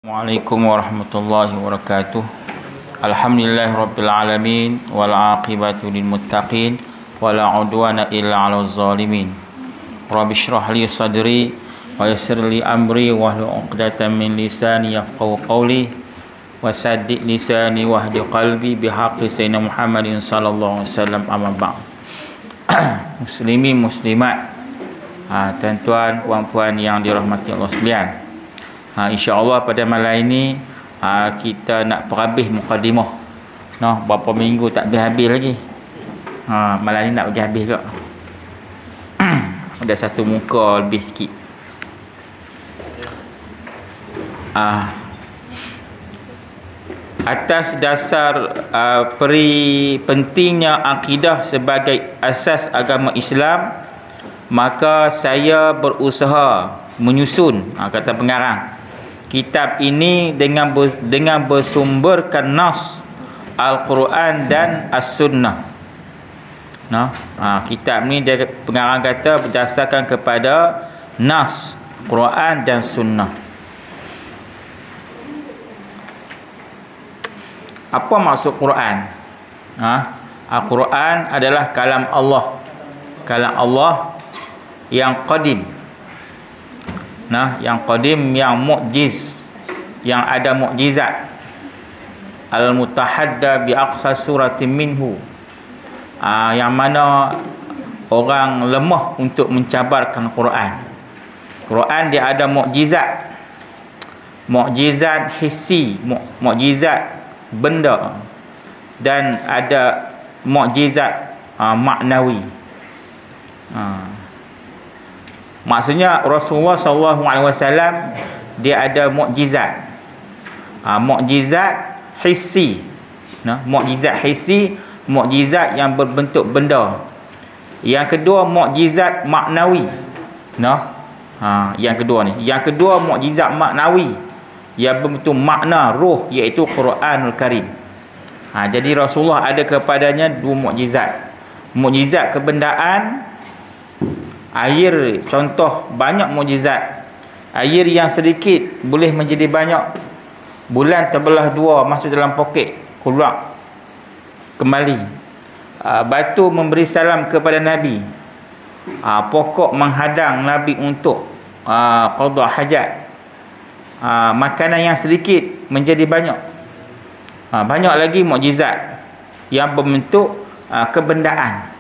Assalamualaikum warahmatullahi wabarakatuh. Alhamdulillahirabbil alamin wal aqibatu lil muttaqin wala udwana illa 'alal zalimin. Rabbi shrah li sadri wa yassir li amri wahlul 'uqdatam min lisani yafqahu qawli wasaddid lisani wahdi qalbi bihaqqi sayyidina Muhammadin sallallahu alaihi wasallam. Amma ba'd. Muslimin muslimat, tuan-tuan puan-puan yang dirahmati Allah sekalian. InsyaAllah pada malam ini kita nak perhabis mukadimah. Berapa minggu tak habis-habis lagi. Malam ni nak bagi habis ke. Ada satu muka lebih sikit. Atas dasar pentingnya akidah sebagai asas agama Islam, maka saya berusaha menyusun, kata pengarang, kitab ini dengan bersumberkan nas Al-Quran dan As-Sunnah. Kitab ni dia pengarang kata berdasarkan kepada nas Quran dan Sunnah. Apa maksud Quran? Al-Quran adalah kalam Allah. Kalam Allah yang qadim. Yang qadim, yang mu'jiz, yang ada mukjizat. Al-mutahadda bi aqsa suratin minhu. Yang mana orang lemah untuk mencabarkan Quran. Quran dia ada mukjizat. Mukjizat hissi, mukjizat benda, dan ada mukjizat maknawi. Maksudnya Rasulullah SAW dia ada mukjizat. Mukjizat hissi. Mukjizat hissi, mukjizat yang berbentuk benda. Yang kedua mukjizat maknawi. Yang kedua ni. Yang kedua mukjizat maknawi yang berbentuk makna roh, iaitu Quranul Karim. Jadi Rasulullah ada kepadanya dua mukjizat. Mukjizat kebendaan, air, contoh banyak mukjizat. Air yang sedikit boleh menjadi banyak. Bulan terbelah dua, masuk dalam poket, keluar kembali. Batu memberi salam kepada Nabi. Pokok menghadang Nabi untuk qada hajat. Makanan yang sedikit menjadi banyak. Banyak lagi mukjizat yang berbentuk kebendaan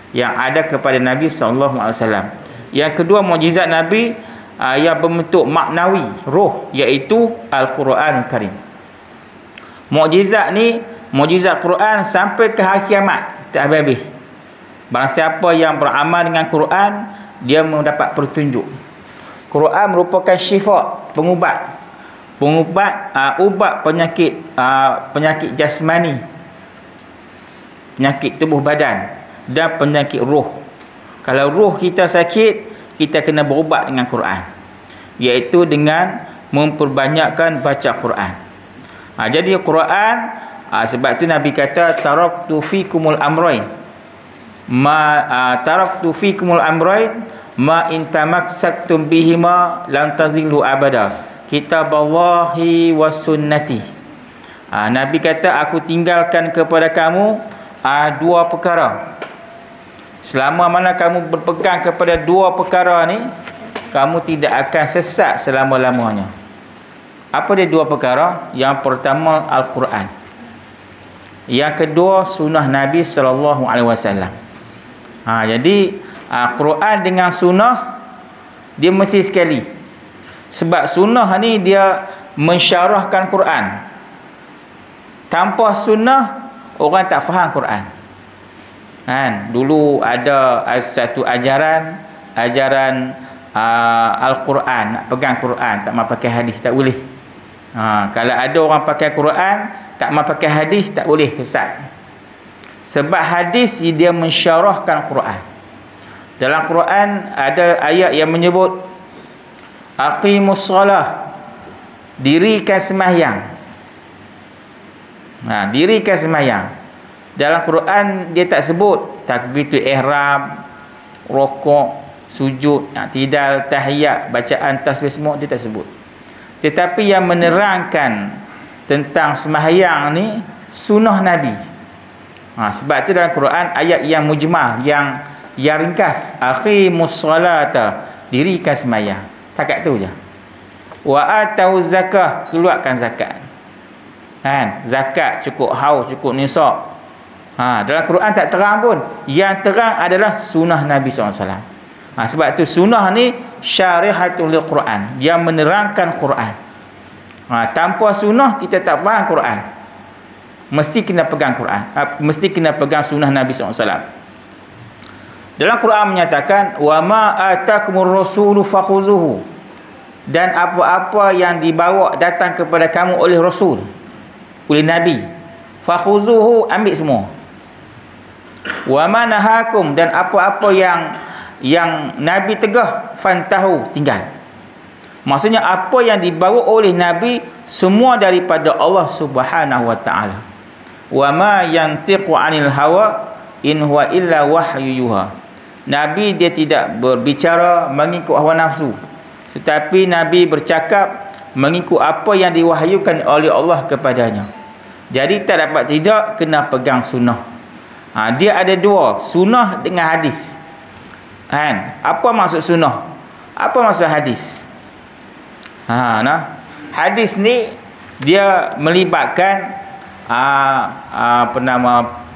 yang ada kepada Nabi SAW. Yang kedua mukjizat Nabi yang berbentuk maknawi, roh, iaitu Al-Quran Karim. Mukjizat ni, mukjizat Quran sampai ke hari kiamat, tak habis-habis. Barang siapa yang beramal dengan Quran, dia mendapat petunjuk. Quran merupakan syifa, pengubat. Ubat penyakit jasmani, penyakit tubuh badan, dan penyakit roh. Kalau roh kita sakit, kita kena berubat dengan Quran, iaitu dengan memperbanyakkan baca Quran. Jadi Quran, sebab tu Nabi kata taraktu fikumul amrain ma in tamassaktum bihima lam tazillu abada, kitaballahi wa sunnati. Nabi kata, aku tinggalkan kepada kamu dua perkara. Selama mana kamu berpegang kepada dua perkara ni, kamu tidak akan sesat selama-lamanya. Apa dia dua perkara? Yang pertama Al-Quran. Yang kedua sunnah Nabi SAW. Jadi Quran dengan sunnah dia mesti sekali. Sebab sunnah ni dia mensyarahkan Quran. Tanpa sunnah, orang tak faham Quran. Dulu ada satu ajaran Al-Quran, nak pegang Quran, tak mau pakai hadis, tak boleh. Kalau ada orang pakai Quran, tak mau pakai hadis, tak boleh, sesat. Sebab hadis dia mensyarahkan Quran. Dalam Quran ada ayat yang menyebut aqimus salah, dirikan sembahyang. Dirikan sembahyang. Dalam Quran dia tak sebut takbiratul ihram, rukuk, sujud, i'tidal, tahiyat, bacaan tasbih semua dia tak sebut. Tetapi yang menerangkan tentang sembahyang ni sunnah Nabi. Sebab tu dalam Quran ayat yang mujmal, yang ringkas, aqimus solata, dirikan sembahyang. Takat tu je. Wa atau zakah, keluarkan zakat. Kan? Zakat cukup haul, cukup nisab. Dalam Quran tak terang pun. Yang terang adalah sunnah Nabi SAW. Sebab tu sunnah ni syarihatul lil Quran, yang menerangkan Quran. Tanpa sunnah kita tak faham Quran. Mesti kena pegang Quran. Mesti kena pegang sunnah Nabi SAW. Dalam Quran menyatakan wa ma atakumur rasulu fakhuzuhu, dan apa-apa yang dibawa datang kepada kamu oleh Rasul, oleh Nabi, fakhuzuhu, ambil semua. Wa ma nahakum, dan apa-apa yang Nabi tegah, fantahu, tinggal. Maksudnya apa yang dibawa oleh Nabi semua daripada Allah Subhanahu wa taala. Wa ma yantiqu 'anil hawa in huwa illa wahyu yuha. Nabi dia tidak berbicara mengikut hawa nafsu, tetapi Nabi bercakap mengikut apa yang diwahyukan oleh Allah kepadanya. Jadi tak dapat tidak, kena pegang sunnah. Dia ada dua, sunnah dengan hadis. Apa maksud sunnah? Apa maksud hadis? Hadis ni dia melibatkan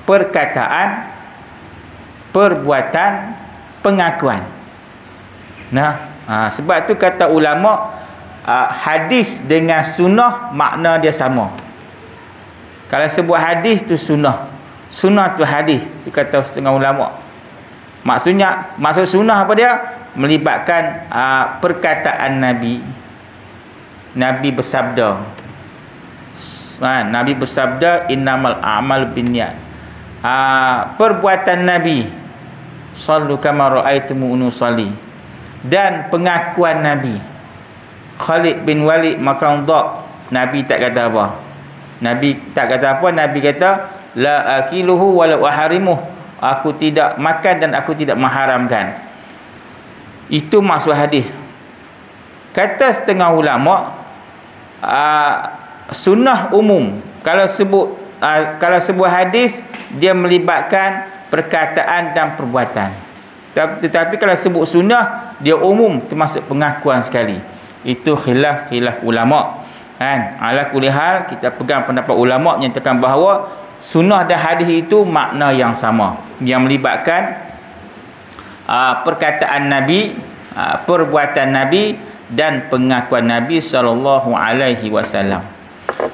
perkataan, perbuatan, pengakuan. Sebab tu kata ulama, hadis dengan sunnah makna dia sama. Kalau sebut hadis tu sunnah, sunnah tu hadis, tu kata setengah ulama. Maksud sunnah apa dia? Melibatkan perkataan Nabi. Nabi bersabda, Nabi bersabda, innamal a'mal binniyat. Perbuatan Nabi, sallu kama ra'aitumuni usalli, dan pengakuan Nabi. Khalid bin Walid makan dhab, Nabi tak kata apa. Nabi tak kata apa. Nabi kata la akiluhu wala uharimuh, aku tidak makan dan aku tidak mengharamkan. Itu maksud hadis. Kata setengah ulama, sunnah umum. Kalau sebut hadis, dia melibatkan perkataan dan perbuatan. Tetapi kalau sebut sunnah, dia umum, termasuk pengakuan sekali. Itu khilaf ulama. Ala kulli hal, kita pegang pendapat ulama menyatakan bahawa sunnah dan hadis itu makna yang sama, yang melibatkan perkataan Nabi, perbuatan Nabi, dan pengakuan Nabi SAW.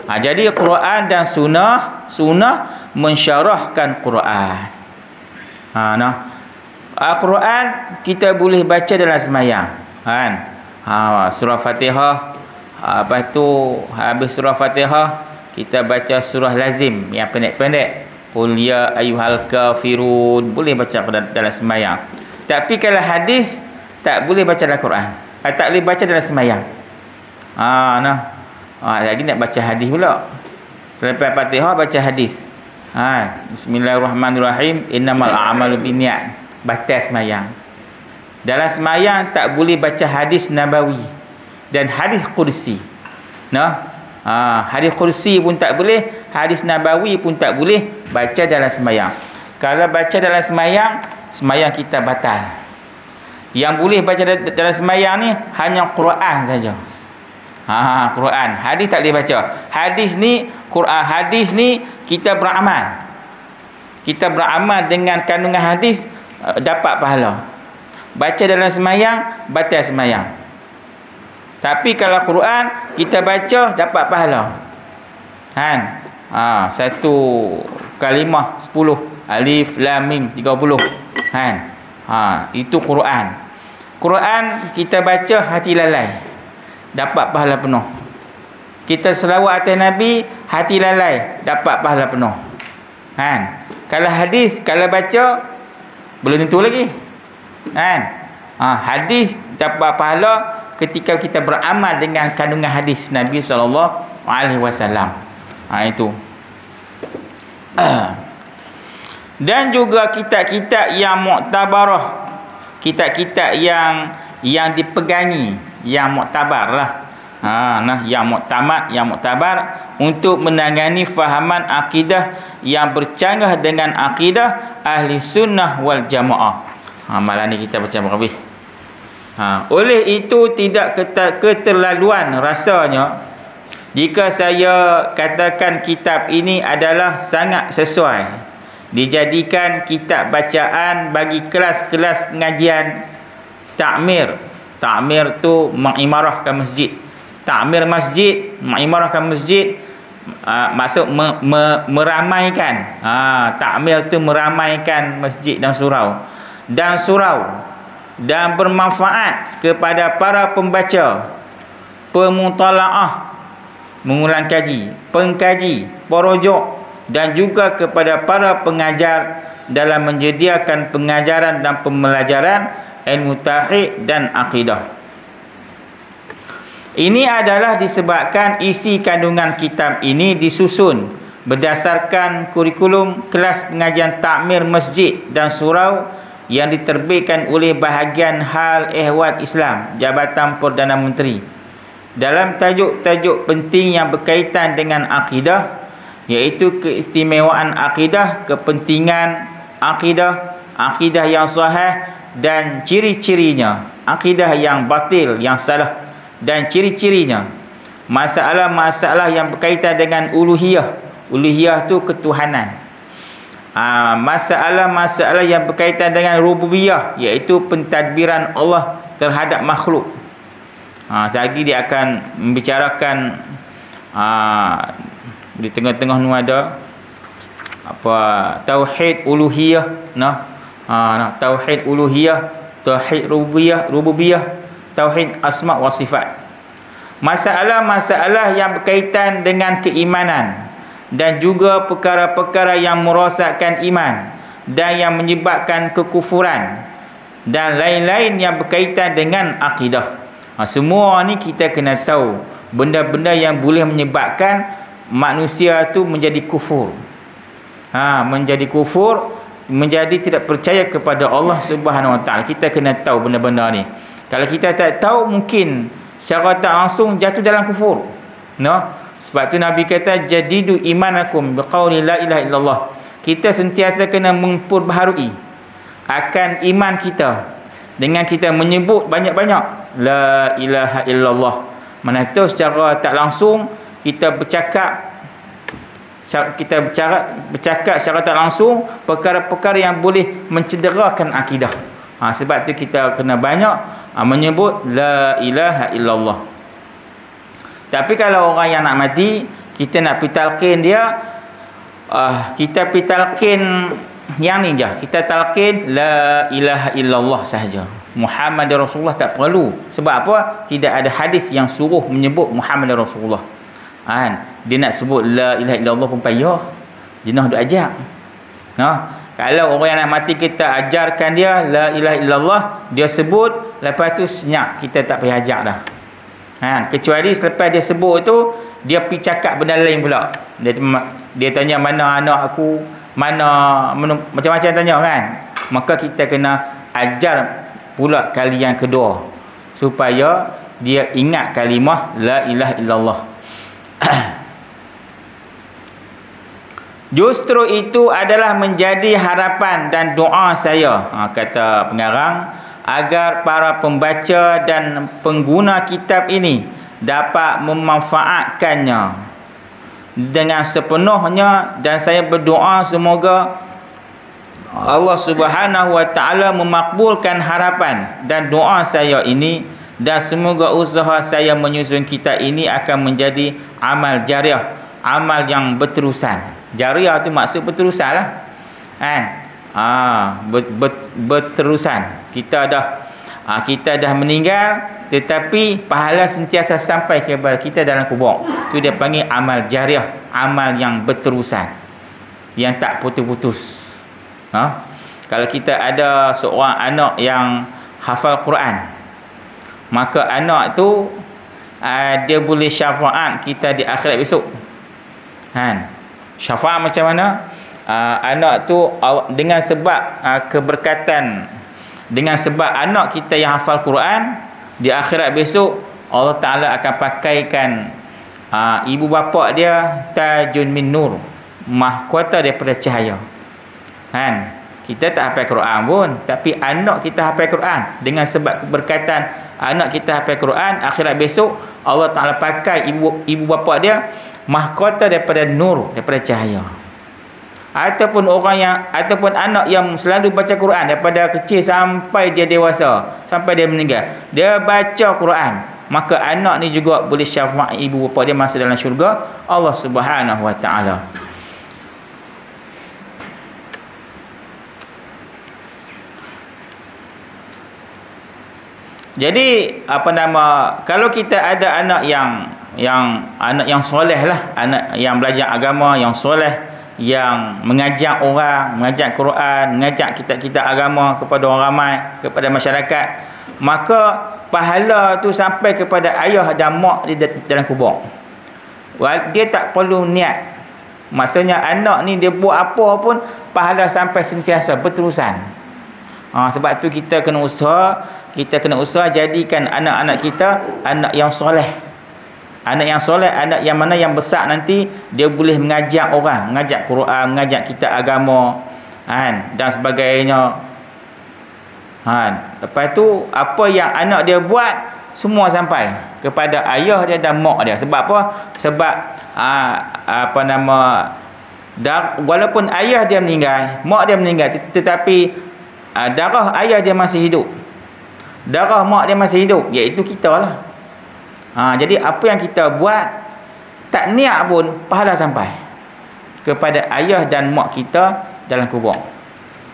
Jadi Quran dan sunnah mensyarahkan Quran. Quran kita boleh baca dalam sembahyang. Surah Fatihah. Lepas tu habis surah Fatihah, kita baca surah lazim yang pendek-pendek. Qul ya ayyuhal kafirun, boleh baca dalam sembahyang. Tapi kalau hadis tak boleh baca dalam Quran. Tak boleh baca dalam sembahyang. Lagi nak baca hadis pula. Selepas Fatihah baca hadis. Bismillahirrahmanirrahim, innamal a'malu binniyat, batas sembahyang. Dalam sembahyang tak boleh baca hadis nabawi dan hadis qudsi. Hadis qudsi pun tak boleh, hadis nabawi pun tak boleh baca dalam sembahyang. Kalau baca dalam sembahyang kita batal. Yang boleh baca dalam sembahyang ni hanya Quran saja. Quran, hadis tak boleh baca. Hadis ni, Quran, hadis ni kita beramal. Kita beramal dengan kandungan hadis, dapat pahala. Baca dalam sembahyang, batal sembahyang. Tapi kalau Quran kita baca, dapat pahala. Satu kalimah 10, alif lam mim 30. Itu Quran. Quran kita baca hati lalai, dapat pahala penuh. Kita selawat atas Nabi, hati lalai, dapat pahala penuh. Kalau hadis, kalau baca, belum tentu lagi. Hadis dapat pahala ketika kita beramal dengan kandungan hadis Nabi SAW. Itu. Dan juga kitab-kitab yang muktabarah, kitab-kitab yang dipegangi, yang muktabar lah, yang muktamad, yang muktabar untuk menangani fahaman akidah yang bercanggah dengan akidah ahli sunnah wal jamaah. Malam ni kita baca lebih. Oleh itu tidak keterlaluan rasanya jika saya katakan kitab ini adalah sangat sesuai dijadikan kitab bacaan bagi kelas-kelas pengajian takmir. Takmir tu mengimarahkan masjid. Takmir masjid, mengimarahkan masjid, maksud meramaikan. Takmir tu meramaikan masjid dan surau. Dan bermanfaat kepada para pembaca, pemutalaah, mengulang kaji, pengkaji, porojok, dan juga kepada para pengajar dalam menyediakan pengajaran dan pembelajaran ilmu tauhid dan akidah. Ini adalah disebabkan isi kandungan kitab ini disusun berdasarkan kurikulum kelas pengajian takmir masjid dan surau yang diterbitkan oleh Bahagian Hal Ehwal Islam Jabatan Perdana Menteri dalam tajuk-tajuk penting yang berkaitan dengan akidah, iaitu keistimewaan akidah, kepentingan akidah, akidah yang sahih dan ciri-cirinya, akidah yang batil, yang salah dan ciri-cirinya, masalah-masalah yang berkaitan dengan uluhiyah. Uluhiyah tu ketuhanan. Masalah-masalah yang berkaitan dengan rububiyah, iaitu pentadbiran Allah terhadap makhluk. Selagi dia akan membicarakan di tengah-tengah ni ada tauhid uluhiyah, tauhid uluhiyah, tauhid rububiyah, tauhid asma wa sifat. Masalah-masalah yang berkaitan dengan keimanan dan juga perkara-perkara yang merosakkan iman dan yang menyebabkan kekufuran dan lain-lain yang berkaitan dengan akidah. Semua ni kita kena tahu benda-benda yang boleh menyebabkan manusia tu menjadi kufur. Menjadi kufur, menjadi tidak percaya kepada Allah Subhanahu Wa Taala. Kita kena tahu benda-benda ni. Kalau kita tak tahu, mungkin secara tak langsung jatuh dalam kufur. Sebab tu Nabi kata jadidu imanakum biqauli la ilaha illallah. Kita sentiasa kena memperbaharui akan iman kita dengan kita menyebut banyak-banyak la ilaha illallah. Mana tu secara tak langsung kita bercakap secara tak langsung perkara-perkara yang boleh mencederakan akidah. Sebab tu kita kena banyak menyebut la ilaha illallah. Tapi kalau orang yang nak mati, kita nak pergi talqin dia, kita pergi talqin yang ni je. Kita talqin la ilaha illallah sahaja. Muhammad Rasulullah tak perlu. Sebab apa? Tidak ada hadis yang suruh menyebut Muhammad Rasulullah. Dia nak sebut la ilaha illallah pun payah. Jenah duk ajak. Kalau orang yang nak mati kita ajarkan dia la ilaha illallah, dia sebut, lepas tu senyap, kita tak payah ajak dah. Kecuali selepas dia sebut tu, dia pergi cakap benda lain pula. Dia tanya mana anak aku, mana macam-macam tanya kan. Maka kita kena ajar pula kali yang kedua supaya dia ingat kalimah la ilaha illallah. Justru itu adalah menjadi harapan dan doa saya, kata pengarang, agar para pembaca dan pengguna kitab ini dapat memanfaatkannya dengan sepenuhnya, dan saya berdoa semoga Allah Subhanahu Wa Taala memakbulkan harapan dan doa saya ini, dan semoga usaha saya menyusun kitab ini akan menjadi amal jariah, amal yang berterusan. Jariah tu maksud berterusan lah berterusan. Kita dah meninggal, tetapi pahala sentiasa sampai kepada kita dalam kubur. Tu dia panggil amal jariah, amal yang berterusan, yang tak putus-putus. Kalau kita ada seorang anak yang hafal Quran, maka anak tu dia boleh syafaat kita di akhirat besok. Syafaat macam mana? Anak tu dengan sebab keberkatan, dengan sebab anak kita yang hafal Quran, di akhirat besok Allah Ta'ala akan pakaikan ibu bapa dia tajun min nur, mahkota daripada cahaya. Kan? Kita tak hafal Quran pun, tapi anak kita hafal Quran. Dengan sebab keberkatan anak kita hafal Quran, akhirat besok Allah Ta'ala pakai ibu bapa dia mahkota daripada nur, daripada cahaya. Ataupun ataupun anak yang selalu baca Quran daripada kecil sampai dia dewasa, sampai dia meninggal, dia baca Quran, maka anak ni juga boleh syafaat ibu bapa dia masuk dalam syurga Allah Subhanahu wa Ta'ala. Jadi kalau kita ada anak yang soleh lah, anak yang belajar agama, yang soleh, yang mengajak orang, mengajak Quran, mengajak kitab-kitab agama kepada orang ramai, kepada masyarakat, maka pahala tu sampai kepada ayah dan mak di dalam kubur. Dia tak perlu niat. Maksudnya anak ni dia buat apa pun pahala sampai sentiasa berterusan. Sebab tu kita kena usaha jadikan anak-anak kita anak yang soleh. Anak yang soleh, anak yang mana yang besar nanti dia boleh mengajak orang, mengajak Quran, mengajak kitab agama, dan sebagainya. Lepas tu apa yang anak dia buat semua sampai kepada ayah dia dan mak dia. Sebab apa? Sebab walaupun ayah dia meninggal, mak dia meninggal, tetapi darah ayah dia masih hidup, darah mak dia masih hidup, iaitu kita lah. Jadi apa yang kita buat tak niat pun pahala sampai kepada ayah dan mak kita dalam kubur.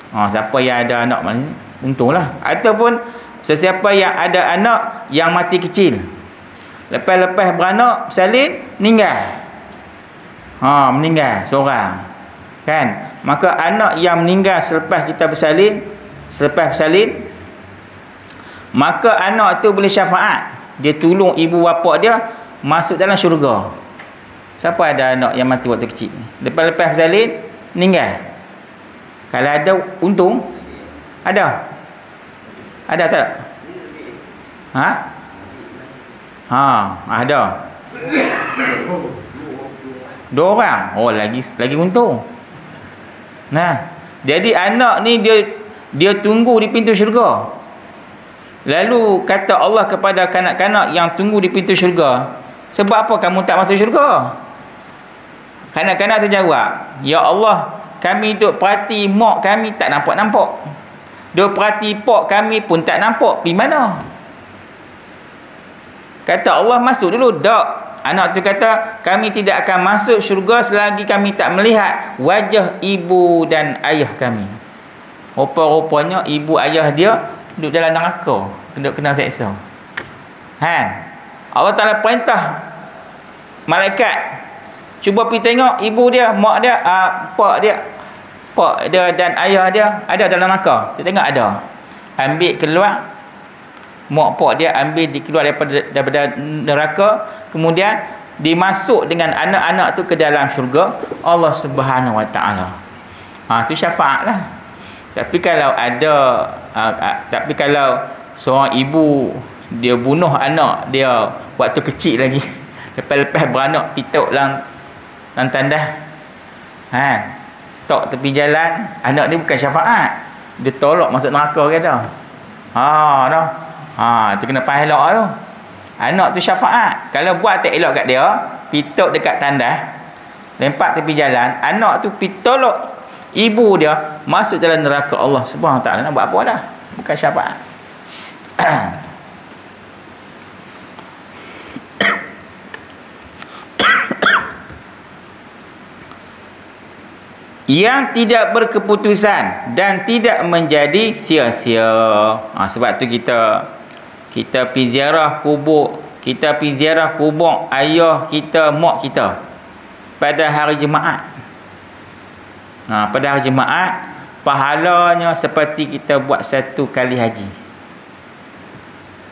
Siapa yang ada anak mana untunglah. Ataupun sesiapa yang ada anak yang mati kecil, lepas beranak bersalin meninggal, meninggal seorang, kan? Maka anak yang meninggal selepas kita bersalin, maka anak tu boleh syafaat, dia tolong ibu bapa dia masuk dalam syurga. Siapa ada anak yang mati waktu kecil, lepas bersalin meninggal? Kalau ada untung, ada tak? Ada 2 orang. Lagi untung. Jadi anak ni dia tunggu di pintu syurga. Lalu kata Allah kepada kanak-kanak yang tunggu di pintu syurga, sebab apa kamu tak masuk syurga? Kanak-kanak terjawab, ya Allah, kami duk perhati mak kami tak nampak-nampak, duk perhati pak kami pun tak nampak, pergi mana? Kata Allah, masuk dulu. Tak. Anak tu kata, kami tidak akan masuk syurga selagi kami tak melihat wajah ibu dan ayah kami. Rupa-rupanya ibu ayah dia duduk dalam neraka, kena seksa. Allah Ta'ala perintah malaikat, cuba pergi tengok ibu dia, mak dia, pak dia dan ayah dia ada dalam neraka. Dia tengok ada. Ambil keluar, mak pak dia ambil dikeluar daripada neraka, kemudian dimasuk dengan anak-anak tu ke dalam syurga Allah Subhanahu wa Ta'ala. Tu syafaat lah. Tapi kalau seorang ibu dia bunuh anak dia waktu kecil lagi, lepas beranak pituk dalam tandas, tok tepi jalan, anak ni bukan syafaat, dia tolak masuk neraka ke dah. Tu kena faham elok tu. Anak tu syafaat. Kalau buat tak elok kat dia, pituk dekat tandas, lempak tepi jalan, anak tu pitolok ibu dia masuk dalam neraka Allah Subhanahu Wa Taala. Nak buat apa dah? Bukan syafaat. Yang tidak berkeputusan dan tidak menjadi sia-sia. Sebab tu kita pergi ziarah kubur, ayah kita, mak kita pada hari Jumaat. Pada hari Jumaat, pahalanya seperti kita buat 1 kali haji.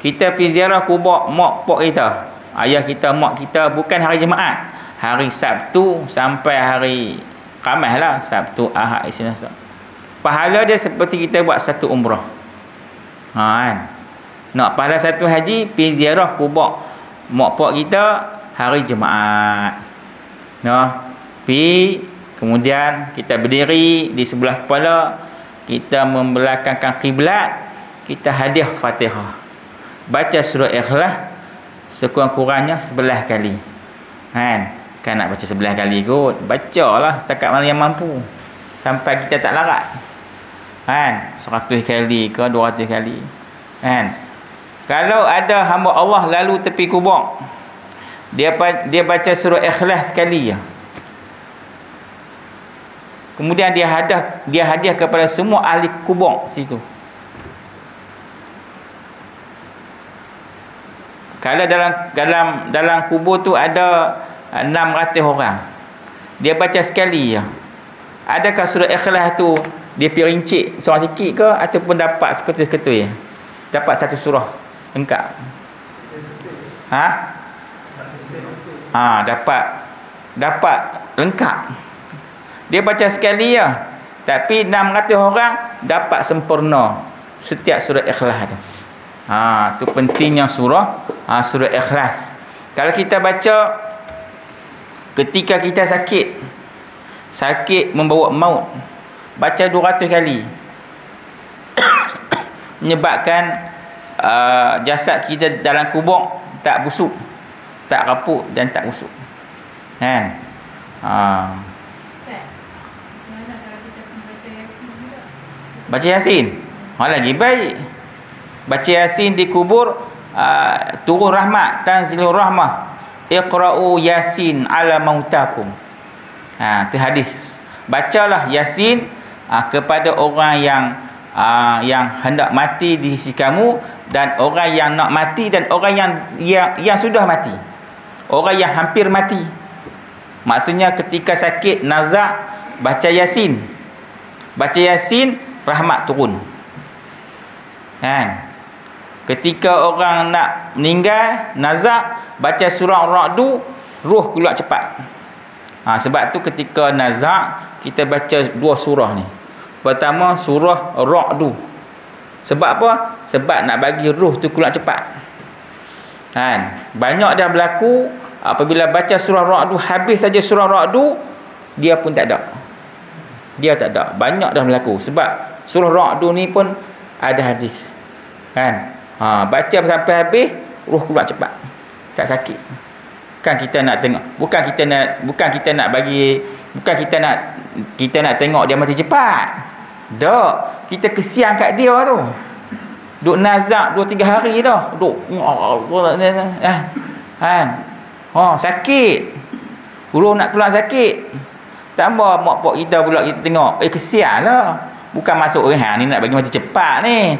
Kita pergi ziarah kubur mak pak kita, ayah kita, mak kita, bukan hari Jumaat, hari Sabtu sampai hari Khamis lah, Sabtu, Ahad, Isnin, Selasa. Pahala dia seperti kita buat 1 umrah. Nak pahala satu haji, pergi ziarah kubur mak pak kita hari Jumaat. Pergi, kemudian kita berdiri di sebelah kepala, kita membelakangkan kiblat, kita hadiah Fatihah. Baca surah Ikhlas sekurang-kurangnya 11 kali. Kan nak baca 11 kali kot, bacalah setakat mana yang mampu sampai kita tak larat. 100 kali ke 200 kali. Kalau ada hamba Allah lalu tepi kubur, dia baca surah Ikhlas sekali je. Kemudian dia hadiah kepada semua ahli kubur situ. Kalau dalam kubur tu ada 600 orang, dia baca sekali je. Adakah surah Ikhlas tu dia pergi rincik seorang sikit ke, ataupun dapat seketul-seketul? Dapat satu surah lengkap? Dapat lengkap. Dia baca sekali je, tapi 600 orang dapat sempurna setiap surah Ikhlas tu. Tu pentingnya surah Ikhlas. Kalau kita baca ketika kita sakit membawa maut, baca 200 kali, menyebabkan jasad kita dalam kubur tak busuk, tak rapuk dan tak busuk. Baca Yasin lagi baik. Baca Yasin di kubur, turun rahmat, tanzilur rahmah. Iqra'u Yasin ala mautakum. Itu hadis. Bacalah Yasin kepada orang yang hendak mati di sisi kamu, dan orang yang nak mati, dan orang yang sudah mati, orang yang hampir mati. Maksudnya ketika sakit nazak, baca Yasin. Baca Yasin, rahmat turun. Ketika orang nak meninggal nazak, baca surah Ar-Ra'du, roh keluar cepat. Sebab tu ketika nazak kita baca 2 surah ni. Pertama surah Ar-Ra'du. Sebab apa? Sebab nak bagi roh tu keluar cepat. Banyak dah berlaku apabila baca surah Ar-Ra'du, habis saja surah Ar-Ra'du, dia pun tak ada. Banyak dah berlaku. Sebab surah Ar-Ra'du ni pun ada hadis. Baca sampai habis, roh keluar cepat, tak sakit. Kan kita nak tengok, bukan kita nak tengok dia mati cepat. Tak, kita kesian kat dia tu. Duk nazak 2-3 hari dah. Sakit. Roh nak keluar sakit. Tambah mak pak kita pula kita tengok, kesian lah. Bukan masuk ni nak bagi mati cepat ni.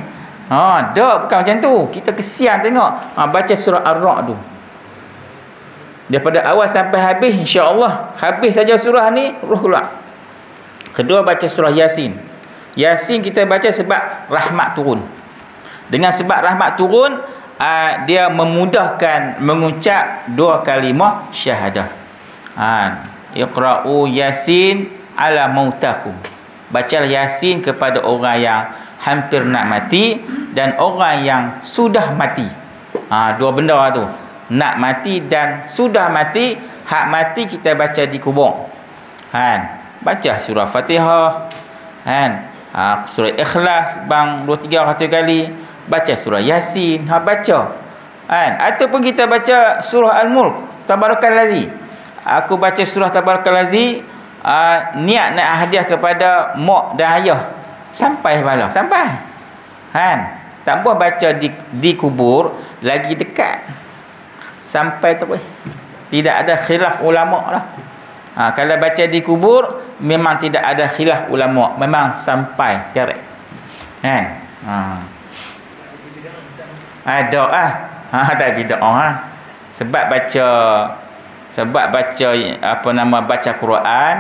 Dah, bukan macam tu. Kita kesian tengok. Baca surah Ar-Ra'd tu. Daripada awal sampai habis, insya-Allah habis saja surah ni, roh keluar. Kedua, baca surah Yasin. Yasin kita baca sebab rahmat turun. Dengan sebab rahmat turun, dia memudahkan mengucap 2 kalimah syahadah. Iqra'u Yasin ala mautakum. Bacalah Yasin kepada orang yang hampir nak mati dan orang yang sudah mati. 2 benda tu, nak mati dan sudah mati. Hak mati kita baca di kubur. Baca surah Fatihah, surah Ikhlas bang 2-3 kali, baca surah Yasin, baca. Ataupun kita baca surah Al-Mulk, Tabarakallazi. Aku baca surah Tabarakallazi, niat nak hadiah kepada mak dan ayah, sampai pahala, sampai. Tak boleh baca di kubur, lagi dekat, sampai tu. Tidak ada khilaf ulama lah. Kalau baca di kubur, memang tidak ada khilaf ulama, memang sampai direct. Ada tak bid'ah. Sebab baca baca Quran,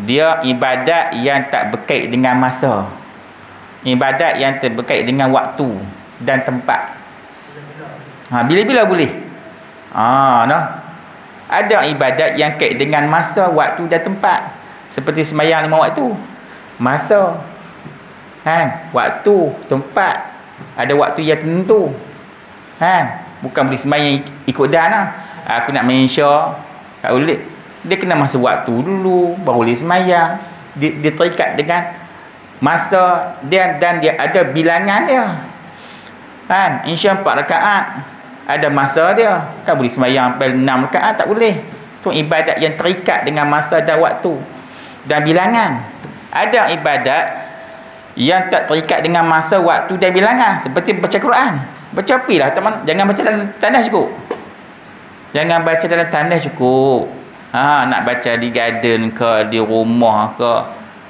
dia ibadat yang tak berkait dengan masa, ibadat yang berkait dengan waktu dan tempat. Bila-bila boleh. Ada ibadat yang kait dengan masa, waktu dan tempat, seperti sembahyang 5 waktu. Masa, waktu, tempat, Ada waktu yang tertentu. Kan? Bukan boleh sembahyang ikut dan lah. Aku nak main Isyak, tak boleh. Dia kena masa waktu dulu baru boleh sembahyang. Dia terikat dengan masa dia, dan dia ada bilangan dia. Kan? Isyak 4 rakaat. Ada masa dia. Kan boleh sembahyang sampai 6 rakaat, tak boleh. Itu ibadat yang terikat dengan masa dan waktu dan bilangan. Ada ibadat yang tak terikat dengan masa, waktu dan bilangan, seperti baca Quran. Baca apilah teman, jangan baca dalam tandas cukup. Jangan baca dalam tandas cukup. Nak baca di garden ke, di rumah ke,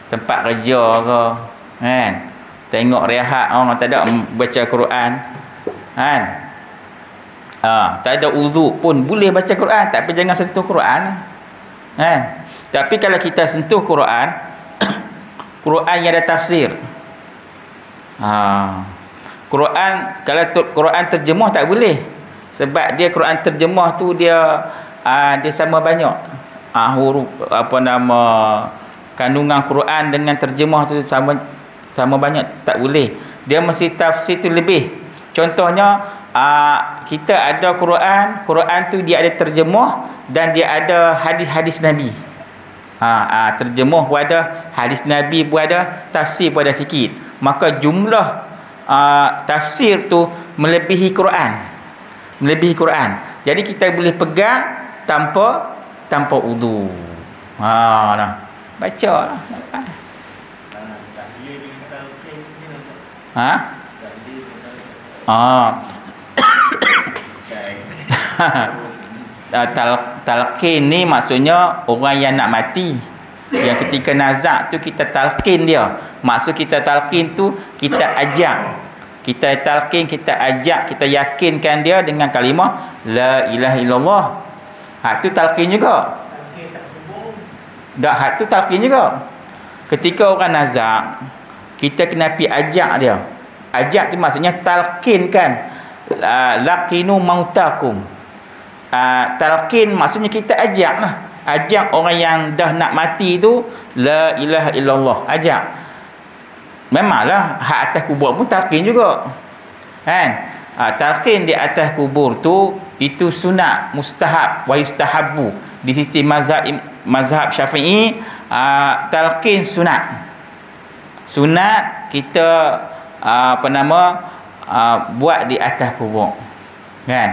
tempat kerja ke, kan? Tengok rehat, tak ada baca Quran, kan? Tak ada uzuk pun boleh baca Quran, tapi jangan sentuh Quran, kan? Tapi kalau kita sentuh Quran, Quran yang ada tafsir, Quran, kalau Quran terjemah tak boleh, sebab dia Quran terjemah tu dia sama banyak huruf, kandungan Quran dengan terjemah tu sama banyak, tak boleh. Dia mesti tafsir tu lebih. Contohnya kita ada Quran tu dia ada terjemah dan dia ada hadis-hadis Nabi. Terjemah pun ada, hadis Nabi pun ada, tafsir pun ada sikit. Maka jumlah tafsir tu melebihi Quran. Jadi kita boleh pegang tanpa wudu. Baca lah. Talqin ni maksudnya orang yang nak mati, yang ketika nazak tu kita talqin dia. Maksud kita talqin tu kita ajak, kita talqin, kita ajak, kita yakinkan dia dengan kalimah la ilaha illallah. Tu talqin juga. Tu talqin juga. Ketika orang nazak, kita kena pergi ajak dia. Ajak tu maksudnya talqinkan. Laqinu mautakum. Talqin maksudnya kita ajak lah. Ajak orang yang dah nak mati tu la ilaha illallah, ajak. Memanglah hak atas kubur pun talqin juga, kan? Talqin di atas kubur tu itu sunat, mustahab, wa yustahabbu. Di sisi mazhab Syafi'i, talqin sunat kita buat di atas kubur, kan?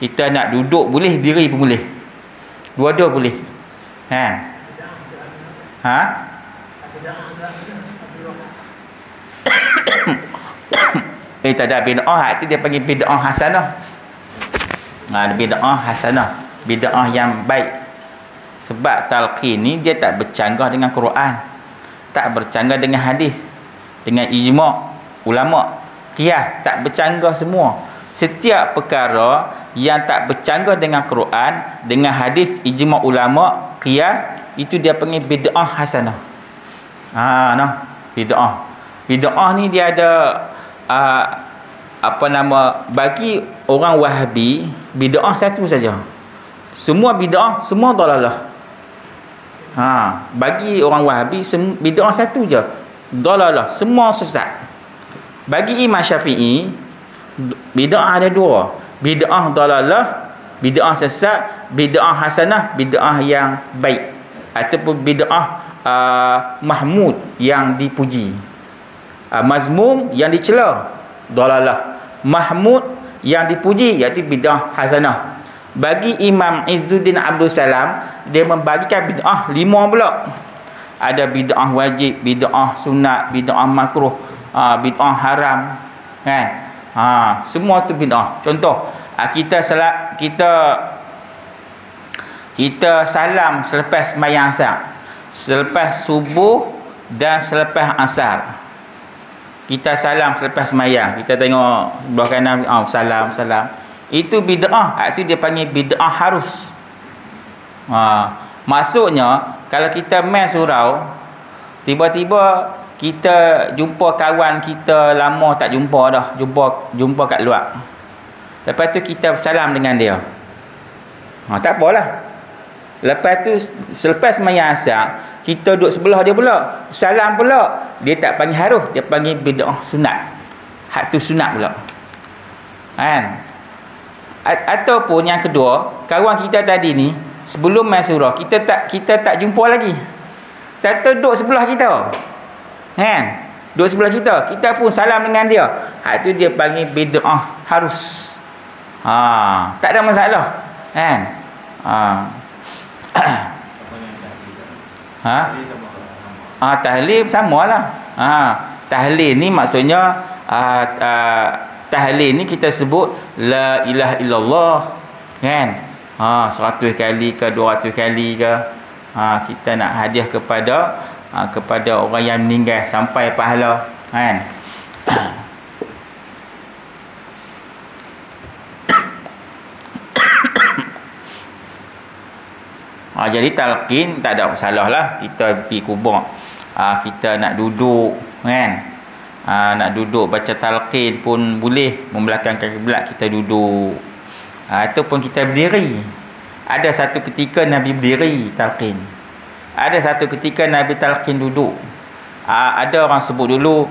Kita nak duduk boleh, diri pun boleh, dua-dua boleh, kan? Tak ada bid'ah, itu dia panggil bid'ah hasanah. Bid'ah hasanah, bid'ah yang baik. Sebab talqin ni dia tak bercanggah dengan Quran, tak bercanggah dengan hadis, dengan ijma' ulama', qiyas, tak bercanggah semua. Setiap perkara yang tak bercanggah dengan Quran, dengan hadis, ijma' ulama', qiyas, itu dia panggil bid'ah hasanah. Bid'ah ni dia ada bagi orang Wahabi, bid'ah satu saja. Semua bid'ah, semua dalalah. Bagi orang Wahabi bid'ah satu je, dalalah, semua sesat. Bagi Imam Syafi'i, bid'ah ada dua. Bid'ah dalalah, bid'ah sesat, bid'ah hasanah, bid'ah yang baik, ataupun bid'ah mahmud, yang dipuji. Mazmum, yang dicela, dalalah. Mahmud, yang dipuji, iaitu bid'ah hasanah. Bagi Imam Izzuddin Abdul Salam, dia membagikan bid'ah 5 pula. Ada bid'ah wajib, bid'ah sunat, bid'ah makruh, bid'ah haram, kan? Semua tu bid'ah. Contoh, kita salam selepas sembahyang asar, selepas subuh dan selepas asar. Kita salam selepas sembahyang, kita tengok sebelah kanan, salam. Itu bid'ah. Itu dia panggil bid'ah harus. Maksudnya kalau kita main surau, tiba-tiba kita jumpa kawan kita lama tak jumpa dah, jumpa kat luar. Lepas tu kita salam dengan dia. Tak apalah. Lepas tu selepas sembahyang asar, kita duduk sebelah dia pula, salam pula. dia tak panggil harus, dia panggil bid'ah sunat. Hak tu sunat pula. Kan? Ataupun yang kedua, kawan kita tadi ni sebelum main surah, kita tak jumpa lagi. Tak duduk sebelah kita. Kan? Duduk sebelah kita. Kita pun salam dengan dia. Hak tu dia panggil bid'ah harus. Tak ada masalah. Kan? Tahlil samalah. Tahlil ni maksudnya tahlil ni kita sebut la ilaha illallah, kan? 100 kali ke 200 kali ke, kita nak hadiah kepada orang yang meninggal sampai pahala, kan? Jadi talqin tak ada masalah lah. Kita pergi kubur, kita nak duduk, kan? Nak duduk baca talqin pun boleh, membelakangkan kiblat kita duduk, ataupun kita berdiri. Ada satu ketika Nabi berdiri talqin, ada satu ketika Nabi talqin duduk. Ada orang sebut dulu,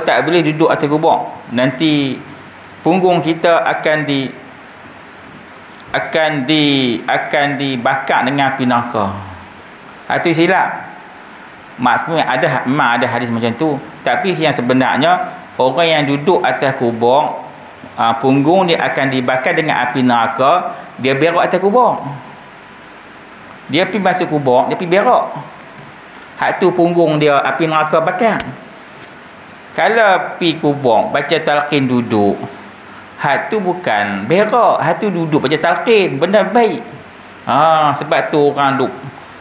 tak boleh duduk atas kubur, nanti punggung kita akan dibakar dengan api neraka. Itu silap. Maksudnya memang ada hadis macam tu, tapi yang sebenarnya orang yang duduk atas kubur, punggung dia akan dibakar dengan api neraka. Dia berak atas kubur, dia pergi masuk kubur, dia pergi berak. Hak tu punggung dia api neraka bakar. Kalau pergi kubur baca talqin duduk, hak tu bukan berak, hak tu duduk baca talqin, benda baik. Sebab tu orang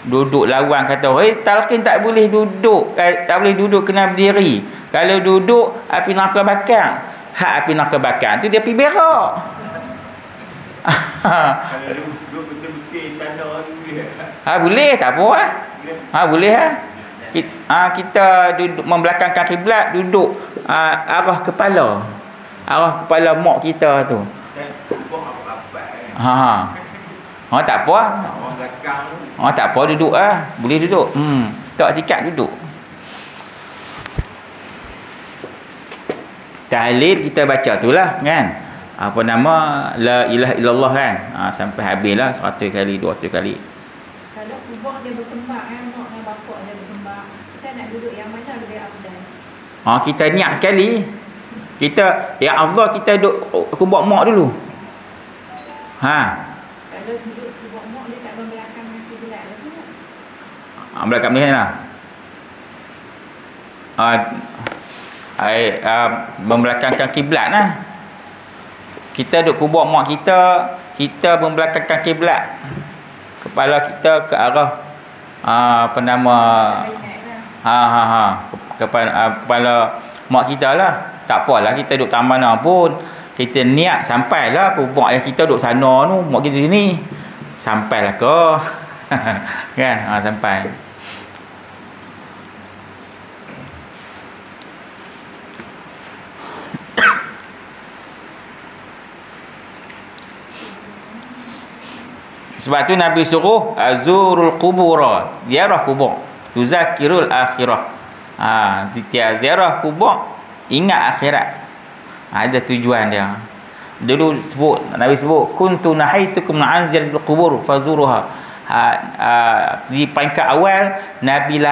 duduk lawan kata, talqin tak boleh duduk, tak boleh duduk, kena berdiri. Kalau duduk api neraka bakar. Hak api neraka bakar tu dia pergi berak. Kalau duduk betul-betul tanah boleh. Boleh, tak apa boleh kita duduk membelakangkan kiblat, duduk arah kepala mak kita tu. Tak apa. Tak apa, duduk boleh duduk. Tak tikat duduk. Tahlil kita baca itulah, kan? Apa nama, la ilaha illallah, kan? Sampai habislah 100 kali 200 kali. Kalau kubur dia berkembang, mak dan bapak dia berkembang, kita nak duduk yang mana lebih afdal? Kita niat sekali. Kita ya Allah, kita duduk kubur mak dulu. Kalau duduk kubur mak, dia tak membelakang kiblat lagi tak? Belakang ni lah. Membelakangkan kiblat lah. Kita duduk kubur mak kita membelakangkan kiblat. Kepala kita ke arah kepala mak kita lah. Tak apalah kita duduk taman mana pun, kita niat sampailah kubur ayah kita duduk sana tu, mak kita sini, sampailah ke kan? Sampai. Sebab tu Nabi suruh azurul qubur, ziarah kubur, tuzakirul akhirah. Ziarah kubur, ingat akhirat. Ada tujuan dia. Dulu Nabi sebut kuntu nahaitukum an ziyaratil qubur fazuruha. Di peringkat awal Nabi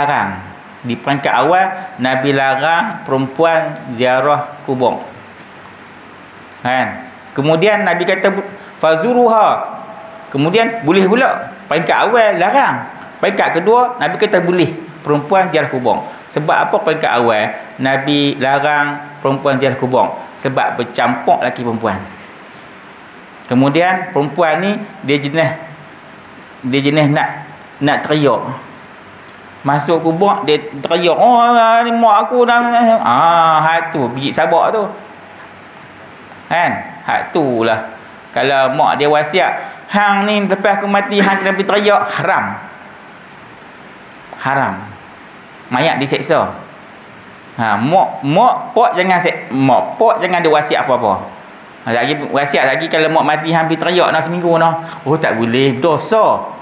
larang perempuan ziarah kubur, kan? Kemudian Nabi kata fazuruha, kemudian boleh pula. Peringkat awal larang, peringkat kedua Nabi kata boleh perempuan ziarah kubur. Sebab apa peringkat awal Nabi larang perempuan ziarah kubur? Sebab bercampur lelaki perempuan. Kemudian perempuan ni dia jenis nak teriak. Masuk kubur dia teriak, ni mak aku dah. Hak tu biji sabak tu, kan? Hak tu lah. Kalau mak dia wasiat, hang ni lepas aku mati hang kena pergi teriak, haram. Mayat diseksa. Mak pak jangan ada wasiat apa-apa. Lagi wasiat lagi kalau mak mati hang pergi teriak nak seminggu nak. Tak boleh, dosa.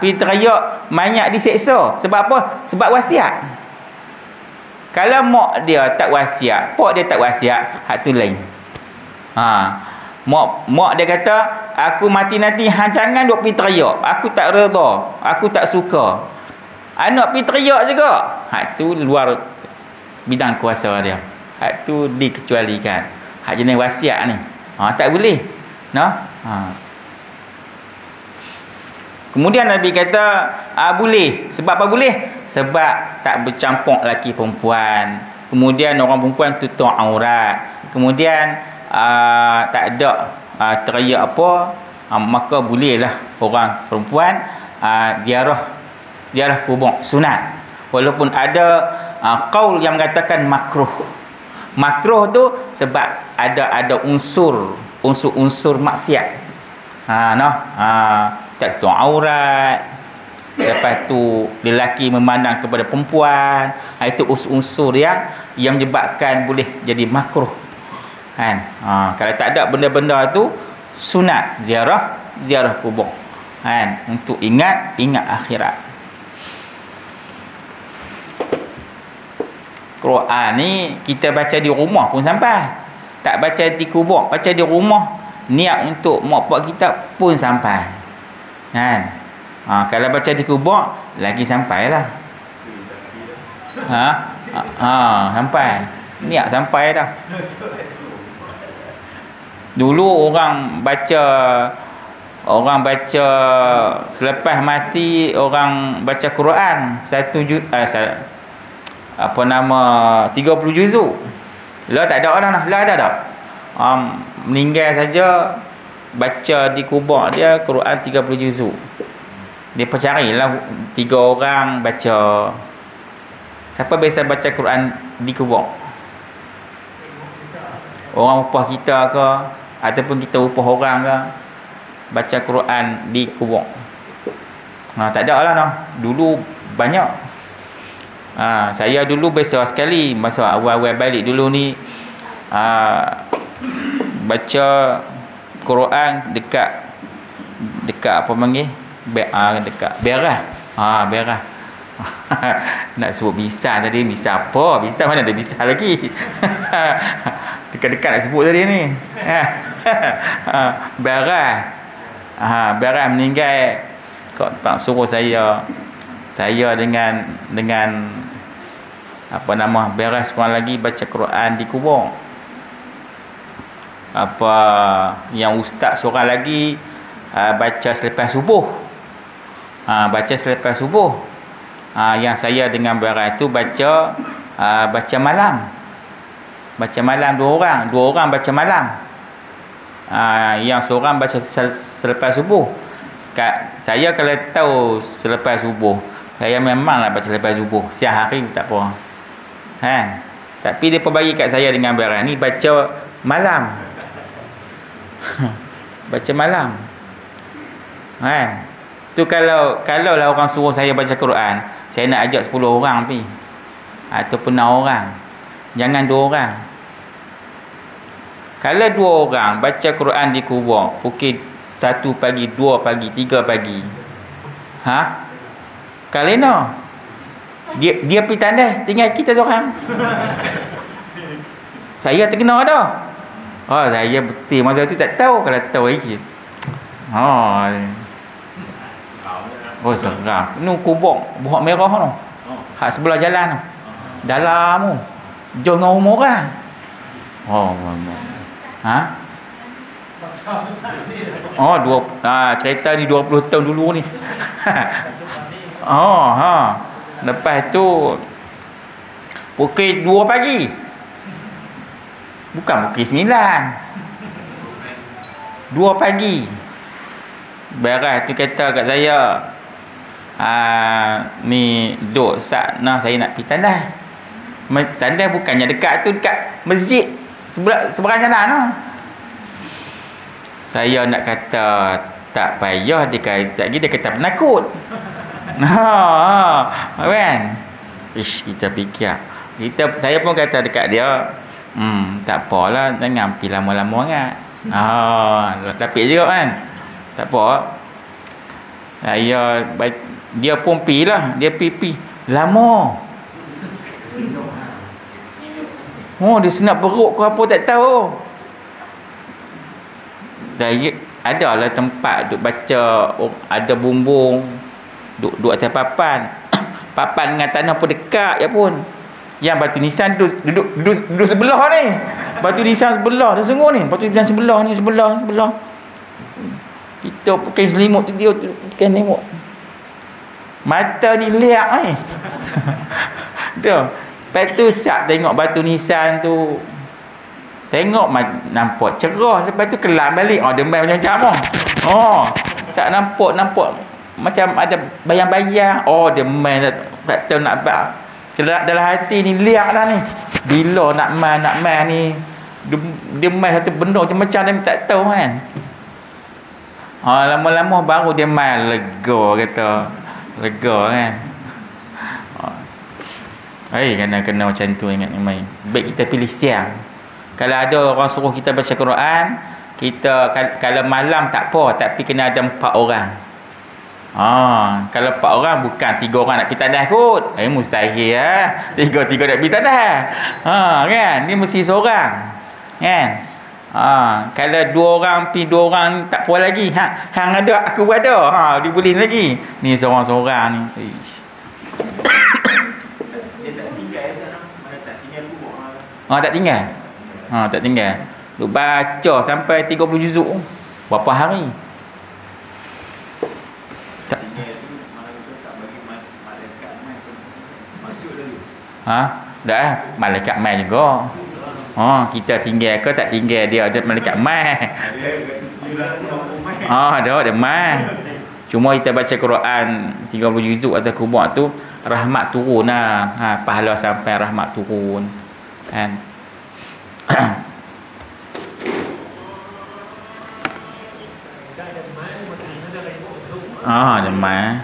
Pergi teriak mayat diseksa. Sebab apa? Sebab wasiat. Kalau mak dia tak wasiat, pak dia tak wasiat, hak tu lain. Mak dia kata, aku mati nanti hang jangan duk pergi teriak. Aku tak redha, aku tak suka. Anak pergi teriak juga. Hak tu luar bidang kuasa dia. Hak tu dikecualikan. Hak jenis wasiat ni. Tak boleh. Kemudian Nabi kata, boleh. Sebab apa boleh? Sebab tak bercampur lelaki perempuan. Kemudian orang perempuan tutup aurat. Kemudian tak ada teriak apa, maka bolehlah orang perempuan ziarah kubur sunat. Walaupun ada qaul yang mengatakan makruh. Makruh tu sebab ada unsur maksiat. Tak tutup aurat. Lepas tu lelaki memandang kepada perempuan. Itu unsur yang menyebabkan boleh jadi makruh. Kalau tak ada benda-benda tu, sunat ziarah kubur. Untuk ingat akhirat. Quran ni kita baca di rumah pun sampai. Tak baca di kubur, baca di rumah, niat untuk mak pak kita pun sampai. Kalau baca di kubur lagi sampailah. Sampai. Niat sampai dah. Dulu orang baca selepas mati, orang baca Quran 30 juzuk. Lah tak ada orang lah ada tak. Meninggal saja baca di kubur dia Quran 30 juzuk. Dia carilah 3 orang baca. Siapa biasa baca Quran di kubur? Orang upah kita ke, ataupun kita upah orang ke, baca Quran di kubur. Tak ada lah dulu banyak. Saya dulu biasa sekali masa awal-awal balik dulu ni, baca Quran dekat apa panggil, dekat beras. Beras. Nak sebut bisa tadi, bisa apa? Bisa mana ada bisa lagi. Dekat-dekat nak sebut tadi ni. Beras. Beras meninggal. Kau suruh saya dengan apa nama, beras seorang lagi baca Quran di kubur. Apa yang ustaz seorang lagi baca selepas subuh. Baca selepas subuh. Yang saya dengan beras tu baca malam. Baca malam 2 orang baca malam. Yang seorang baca selepas subuh. Saya kalau tahu selepas subuh, saya memanglah baca selepas subuh. Siang hari tak apa. Tapi dia bagi kat saya dengan beras ni baca malam. Baca malam. Tu kalau lah orang suruh saya baca Quran, saya nak ajak 10 orang pergi. Ataupun 6 orang. Jangan 2 orang. Kalau 2 orang baca Quran di kubur, pukul 1 pagi, 2 pagi, 3 pagi. Kalena. Dia pergi tandai, tinggal kita seorang. Saya terkena dah. Saya betul masa tu tak tahu. Kalau tahu lagi. Seram. Ni kubur buah merah tu. Hak sebelah jalan tu. Dalam tu. Jauh dengan rumah orang. Cerita ni 20 tahun dulu ni. Lepas tu pukul 2 pagi. Bukan pukul 9. 2 pagi. Beras tu kata kat saya, ni duk sana saya nak pergi tandai. Tandai bukannya dekat tu, dekat masjid seberang jalan tu. Saya nak kata tak payah, dia kata penakut. Kan? Kita fikir. Saya pun kata dekat dia, tak apalah, jangan pergi lama-lama sangat. Tapi juga kan. Tak apa. Dia pun pergi lah. Dia pergi lama. Oh, dia senap perut ke apa tak tahu. Ada lah tempat duk baca, ada bumbung, duk atas papan. Papan dengan tanah pun dekat ya pun. Yang batu nisan duduk sebelah ni. Batu nisan sebelah tu sungguh ni. Batu nisan sebelah ni, sebelah. Kita pakai selimut tu, dia pakai selimut. Mata ni liak ni. Dah. Lepas tu syak tengok batu nisan tu. Tengok nampak cerah. Lepas tu kelam balik. Oh, dia main macam-macam. Oh, syak nampak macam ada bayang-bayang. Oh, dia main tak tahu nak apa. Dalam hati ni liak dah ni. Bila nak main ni. Dia main satu benda macam-macam dia tak tahu kan. Lama-lama baru dia main lega kata. Lega kan. Kena macam tu ingat main. Baik kita pilih siang. Kalau ada orang suruh kita baca Quran, kita kalau malam tak apa, tapi kena ada 4 orang. Kalau 4 orang bukan 3 orang nak pergi tandas kot. Mustahil lah. 3 nak pergi tandas. Kan? Ni mesti seorang. Kan? Kalau 2 orang pergi 2 orang tak apa lagi. Hang ada, aku ada. Dia boleh lagi. Ni seorang-seorang ni. Dia tak tinggal sana. Mana tak tinggal buruk. Tak tinggal. Tak tinggal. Duk baca sampai 30 juzuk. Berapa hari? Dah malaikat mai juga. Kita tinggal ke tak tinggal, dia ada malaikat mai. Ada mai. Cuma kita baca Quran 30 juzuk atau kubur tu rahmat turun lah. Pahala sampai rahmat turun. Kan? Ada mai.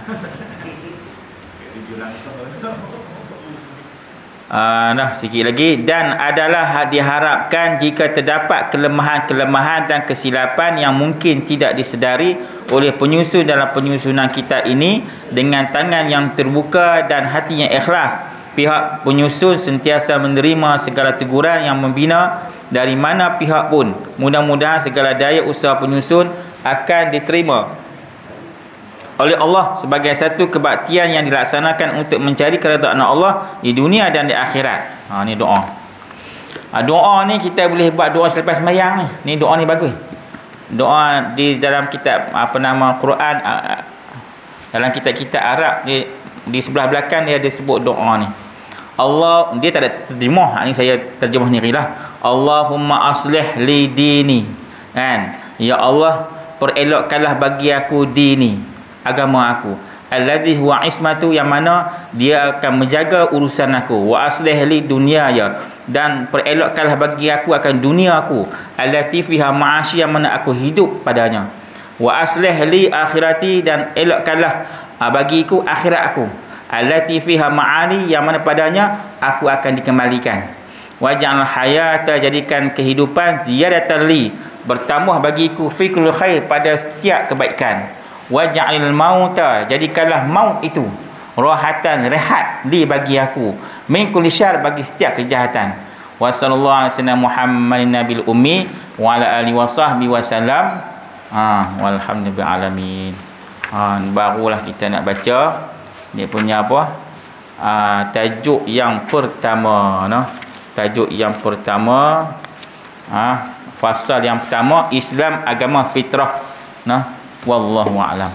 Dah sikit lagi. Dan adalah diharapkan jika terdapat kelemahan-kelemahan dan kesilapan yang mungkin tidak disedari oleh penyusun dalam penyusunan kitab ini, dengan tangan yang terbuka dan hati yang ikhlas, pihak penyusun sentiasa menerima segala teguran yang membina dari mana pihak pun. Mudah-mudahan segala daya usaha penyusun akan diterima oleh Allah sebagai satu kebaktian yang dilaksanakan untuk mencari keredaan Allah di dunia dan di akhirat. Ni doa. Doa ni kita boleh buat doa selepas sembahyang ni. Ni doa ni bagus. Doa di dalam kitab Quran, dalam kitab-kitab Arab di sebelah belakang dia ada sebut doa ni. Allah, dia tak ada terjemah. Ni saya terjemah ni lah. Allahumma aslih li dini. Kan? Ya Allah, perelokkanlah bagi aku dini, agama aku, alladhi huwa ismatu, yang mana dia akan menjaga urusan aku, wa aslih li dunyaya, dan perelokkanlah bagi aku akan dunia aku, allati fiha ma'ashi, yang mana aku hidup padanya, wa aslih li akhirati, dan elokkanlah bagiku akhirat aku, allati fiha ma'ali, yang mana padanya aku akan dikembalikan, waj'al hayata, jadikan kehidupan ziyadatan li, bertambah bagiku fi kulli khair, pada setiap kebaikan, waj'alil mauta, jadikanlah maut itu rahatan, rehat li, bagi aku, min kulli syarr, bagi setiap kejahatan. Wa sallallahu alaihi wasallam Muhammadin nabil ummi wa ala alihi wa sahbihi wasallam. Walhamdulillahi alamin. Barulah kita nak baca dia punya apa, tajuk yang pertama, tajuk yang pertama, fasal yang pertama, Islam agama fitrah. Wallahu a'lam.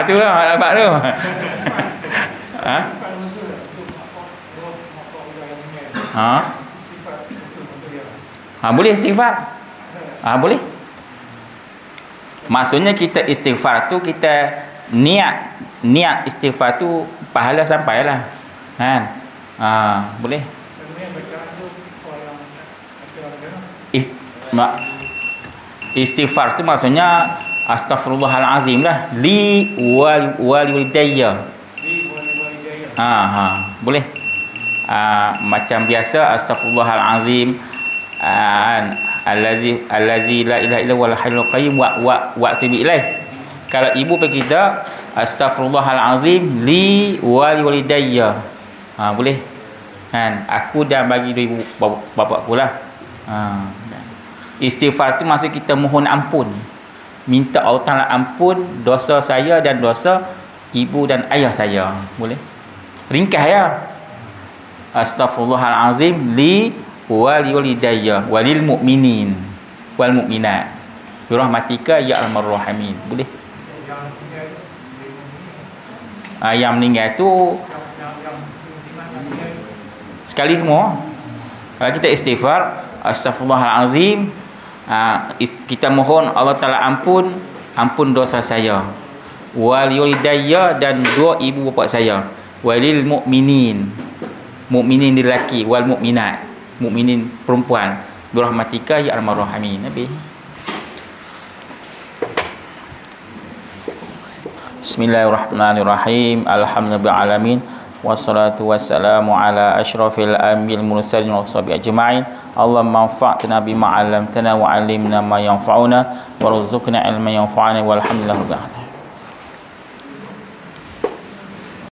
Itu lah nampak tu. Boleh istighfar. Boleh. Maksudnya kita istighfar tu, kita niat istighfar tu pahala sampailah. Kan? Boleh. Istighfar tu maksudnya astaghfirullahalazim lah, li walidayya. Boleh. Macam biasa astaghfirullahalazim, allazi la ilaha illa huwal hayyul qayyum wa atubu ilaih. Kalau ibu pergi kita Astaghfirullahalazim li wali walidayya. Boleh kan, aku dah bagi ibu bapa aku lah. Istighfar tu maksud kita mohon ampun, minta Allah Taala ampun dosa saya dan dosa ibu dan ayah saya. Boleh ringkas ya. Astaghfirullahalazim li wali walidayya walil mu'minin wal mu'minat birahmatika ya arhamar rahimin. Boleh. Yang meninggal tu sekali semua. Kalau kita istighfar, astaghfirullahalazim, kita mohon Allah Taala ampun dosa saya, wal walidayya dan dua ibu bapa saya, walil mu'minin, mukminin lelaki, wal mukminat, mukminin perempuan, birahmatika ya arhamar rahimin. Nabi. Bismillahirrahmanirrahim. Alhamdulillahil alamin. Wassalatu wassalamu ala asyrafil anbiya'il mursalin wa sahbihi ajma'in. Allahumma anfa'na bima 'allamtana wa 'allimna ma yanfa'una warzuqna ilman yanfa'una walhamdulillahi rabbil alamin.